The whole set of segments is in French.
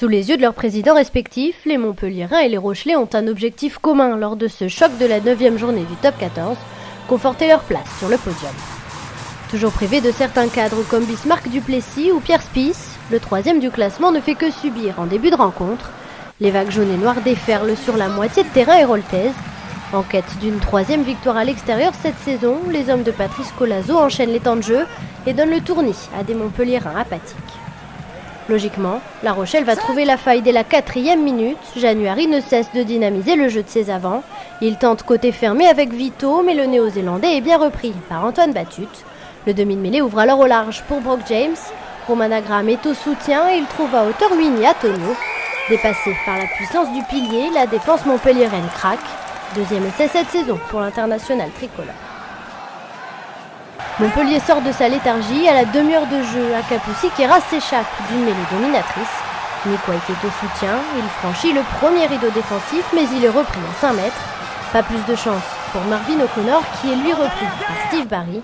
Sous les yeux de leurs présidents respectifs, les Montpelliérains et les Rochelais ont un objectif commun lors de ce choc de la 9e journée du top 14, conforter leur place sur le podium. Toujours privé de certains cadres comme Bismarck Duplessis ou Pierre Spies, le 3e du classement ne fait que subir en début de rencontre. Les vagues jaunes et noires déferlent sur la moitié de terrain héroltaise. En quête d'une 3e victoire à l'extérieur cette saison, les hommes de Patrice Colazo enchaînent les temps de jeu et donnent le tournis à des Montpelliérains apathiques. Logiquement, La Rochelle va trouver la faille dès la 4e minute. January ne cesse de dynamiser le jeu de ses avants. Il tente côté fermé avec Vito, mais le néo-zélandais est bien repris par Antoine Batut. Le demi de mêlée ouvre alors au large pour Brock James. Romain Graham est au soutien et il trouve à hauteur Winnie Atonio. Dépassé par la puissance du pilier, la défense montpelliéraine craque. Deuxième essai cette saison pour l'international tricolore. Montpellier sort de sa léthargie à la demi-heure de jeu. Akapoussi Kera s'échappe d'une mêlée dominatrice. Nick White est au soutien. Il franchit le premier rideau défensif, mais il est repris à 5 mètres. Pas plus de chance pour Marvin O'Connor, qui est lui repris par Steve Barry.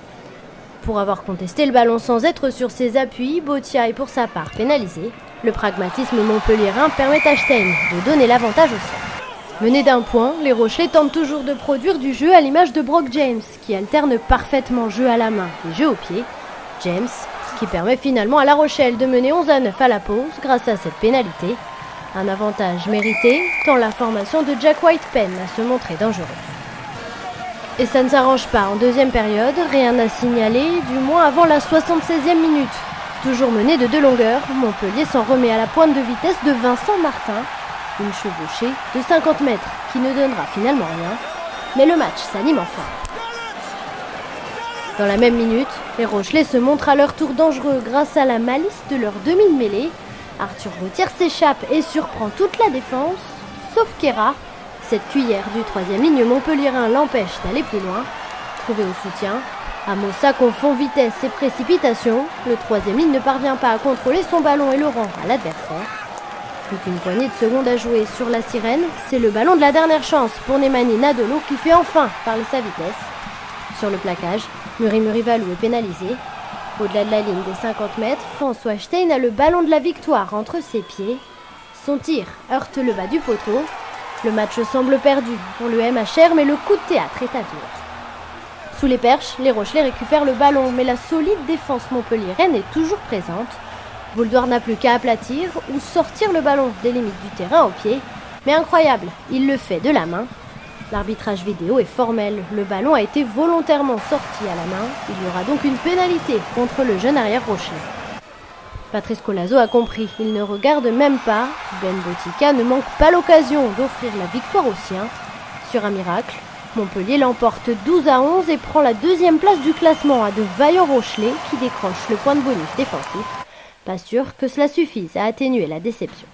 Pour avoir contesté le ballon sans être sur ses appuis, Botia est pour sa part pénalisé. Le pragmatisme montpelliérain permet à Stein de donner l'avantage au sol. Menés d'un point, les Rochelais tentent toujours de produire du jeu à l'image de Brock James, qui alterne parfaitement jeu à la main et jeu au pied. James, qui permet finalement à La Rochelle de mener 11-9 à la pause grâce à cette pénalité. Un avantage mérité, tant la formation de Jack White peine à se montrer dangereuse. Et ça ne s'arrange pas en deuxième période, rien à signaler, du moins avant la 76e minute. Toujours mené de 2 longueurs, Montpellier s'en remet à la pointe de vitesse de Vincent Martin. Une chevauchée de 50 mètres qui ne donnera finalement rien, mais le match s'anime enfin. Dans la même minute, les Rochelais se montrent à leur tour dangereux grâce à la malice de leur demi de mêlée. Arthur Gauthier s'échappe et surprend toute la défense, sauf Kera. Cette cuillère du 3e ligne montpelliérain l'empêche d'aller plus loin. Trouvé au soutien, Amossa confond vitesse et précipitation. Le 3e ligne ne parvient pas à contrôler son ballon et le rend à l'adversaire. Plus qu'une poignée de secondes à jouer sur la sirène, c'est le ballon de la dernière chance pour Nemani Nadolo qui fait enfin parler sa vitesse. Sur le plaquage, Muri Valou est pénalisé. Au-delà de la ligne des 50 mètres, François Stein a le ballon de la victoire entre ses pieds. Son tir heurte le bas du poteau. Le match semble perdu pour le MHR, mais le coup de théâtre est à venir. Sous les perches, les Rochelais récupèrent le ballon, mais la solide défense montpelliéraine est toujours présente. Bouldoir n'a plus qu'à aplatir ou sortir le ballon des limites du terrain au pied. Mais incroyable, il le fait de la main. L'arbitrage vidéo est formel. Le ballon a été volontairement sorti à la main. Il y aura donc une pénalité contre le jeune arrière rochelais. Patrice Colazo a compris. Il ne regarde même pas. Ben Botica ne manque pas l'occasion d'offrir la victoire aux siens. Sur un miracle, Montpellier l'emporte 12-11 et prend la 2e place du classement à de vaillants Rochelais qui décrochent le point de bonus défensif. Pas sûr que cela suffise à atténuer la déception.